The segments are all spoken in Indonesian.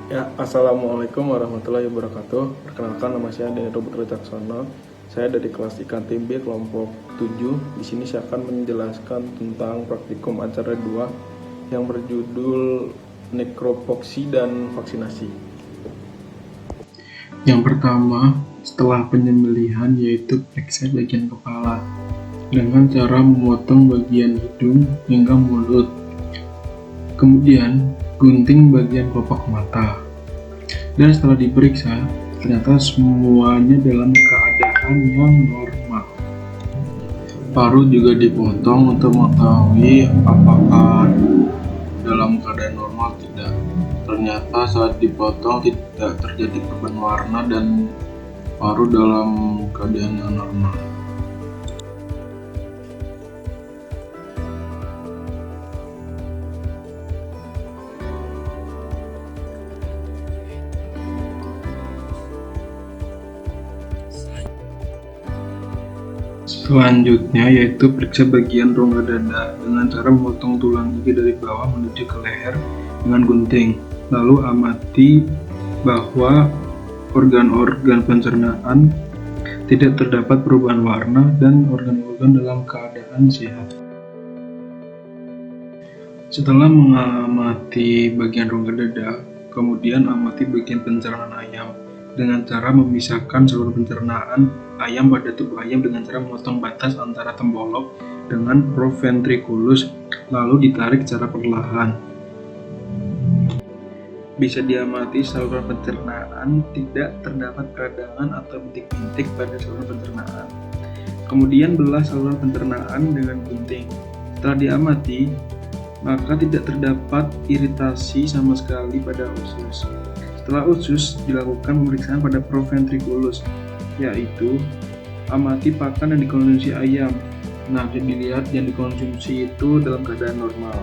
Ya, Assalamualaikum warahmatullahi wabarakatuh. Perkenalkan, nama saya Deni Robert Wicaksono. Saya dari kelas IKTB kelompok 7. Di sini saya akan menjelaskan tentang praktikum acara 2 yang berjudul nekropoksi dan vaksinasi. Yang pertama, setelah penyembelihan yaitu periksa bagian kepala dengan cara memotong bagian hidung hingga mulut. Kemudian, gunting bagian kelopak mata. Dan setelah diperiksa, ternyata semuanya dalam keadaan yang normal. Paru juga dipotong untuk mengetahui apakah dalam keadaan normal tidak. Ternyata saat dipotong tidak terjadi perubahan warna dan paru dalam keadaan yang normal. Selanjutnya yaitu periksa bagian rongga dada dengan cara memotong tulang gigi dari bawah menuju ke leher dengan gunting. Lalu amati bahwa organ-organ pencernaan tidak terdapat perubahan warna dan organ-organ dalam keadaan sehat. Setelah mengamati bagian rongga dada, kemudian amati bagian pencernaan ayam dengan cara memisahkan saluran pencernaan ayam pada tubuh ayam dengan cara memotong batas antara tembolok dengan proventriculus, lalu ditarik secara perlahan. Bisa diamati saluran pencernaan tidak terdapat peradangan atau bintik-bintik pada saluran pencernaan. Kemudian belah saluran pencernaan dengan gunting. Setelah diamati, maka tidak terdapat iritasi sama sekali pada usus. Setelah usus, dilakukan pemeriksaan pada proventriculus, yaitu amati pakan yang dikonsumsi ayam. Nah, dilihat yang dikonsumsi itu dalam keadaan normal.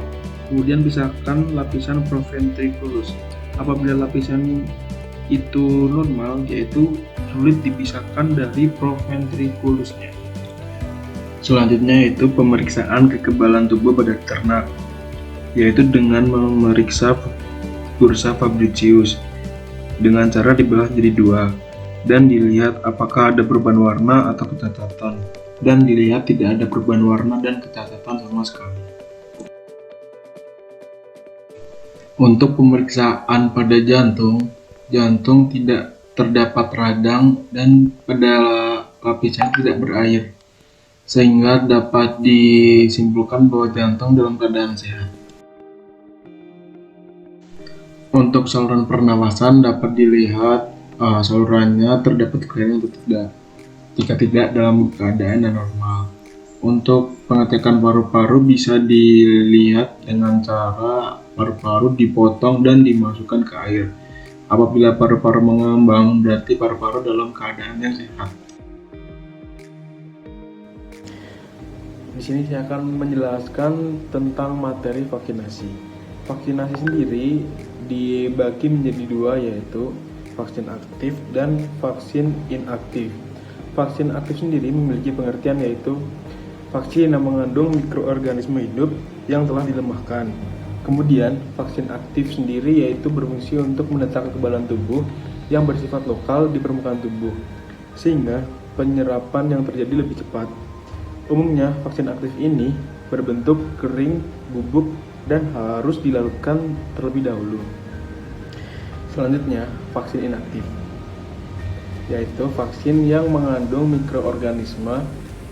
Kemudian pisahkan lapisan proventriculus. Apabila lapisan itu normal, yaitu sulit dipisahkan dari proventriculusnya. Selanjutnya yaitu pemeriksaan kekebalan tubuh pada ternak, yaitu dengan memeriksa bursa Fabricius dengan cara dibelah jadi dua dan dilihat apakah ada perubahan warna atau kecacatan, dan dilihat tidak ada perubahan warna dan kecacatan sama sekali. Untuk pemeriksaan pada jantung tidak terdapat radang dan pada lapisan tidak berair, sehingga dapat disimpulkan bahwa jantung dalam keadaan sehat. Untuk saluran pernafasan dapat dilihat salurannya terdapat kelainan atau tidak. Jika tidak, dalam keadaan yang normal. Untuk pengecekan paru-paru bisa dilihat dengan cara paru-paru dipotong dan dimasukkan ke air. Apabila paru-paru mengembang, berarti paru-paru dalam keadaan yang sehat. Di sini saya akan menjelaskan tentang materi vaksinasi. Vaksinasi sendiri dibagi menjadi dua, yaitu vaksin aktif dan vaksin inaktif. Vaksin aktif sendiri memiliki pengertian yaitu vaksin yang mengandung mikroorganisme hidup yang telah dilemahkan. Kemudian, vaksin aktif sendiri yaitu berfungsi untuk mendetak kekebalan tubuh yang bersifat lokal di permukaan tubuh, sehingga penyerapan yang terjadi lebih cepat. Umumnya, vaksin aktif ini berbentuk kering, bubuk, dan harus dilarutkan terlebih dahulu. Selanjutnya, vaksin inaktif, yaitu vaksin yang mengandung mikroorganisme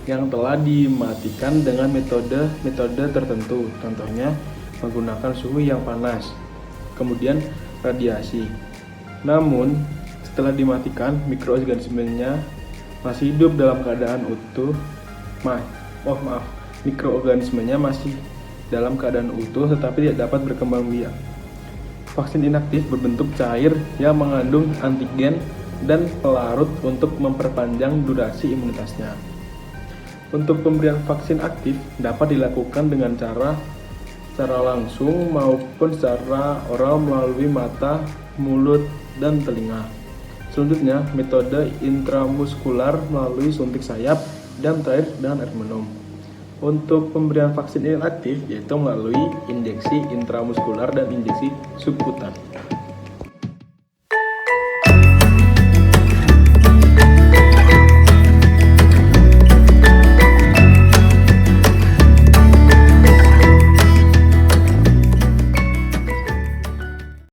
yang telah dimatikan dengan metode tertentu, contohnya menggunakan suhu yang panas, kemudian radiasi. Namun, setelah dimatikan, mikroorganismenya masih hidup dalam keadaan utuh. Mikroorganismenya masih dalam keadaan utuh tetapi tidak dapat berkembang biak. Vaksin inaktif berbentuk cair yang mengandung antigen dan pelarut untuk memperpanjang durasi imunitasnya. Untuk pemberian vaksin aktif dapat dilakukan dengan cara langsung maupun secara oral melalui mata, mulut, dan telinga. Selanjutnya, metode intramuskular melalui suntik sayap dan terakhir dengan air minum. Untuk pemberian vaksin inaktif yaitu melalui injeksi intramuskular dan injeksi subkutan.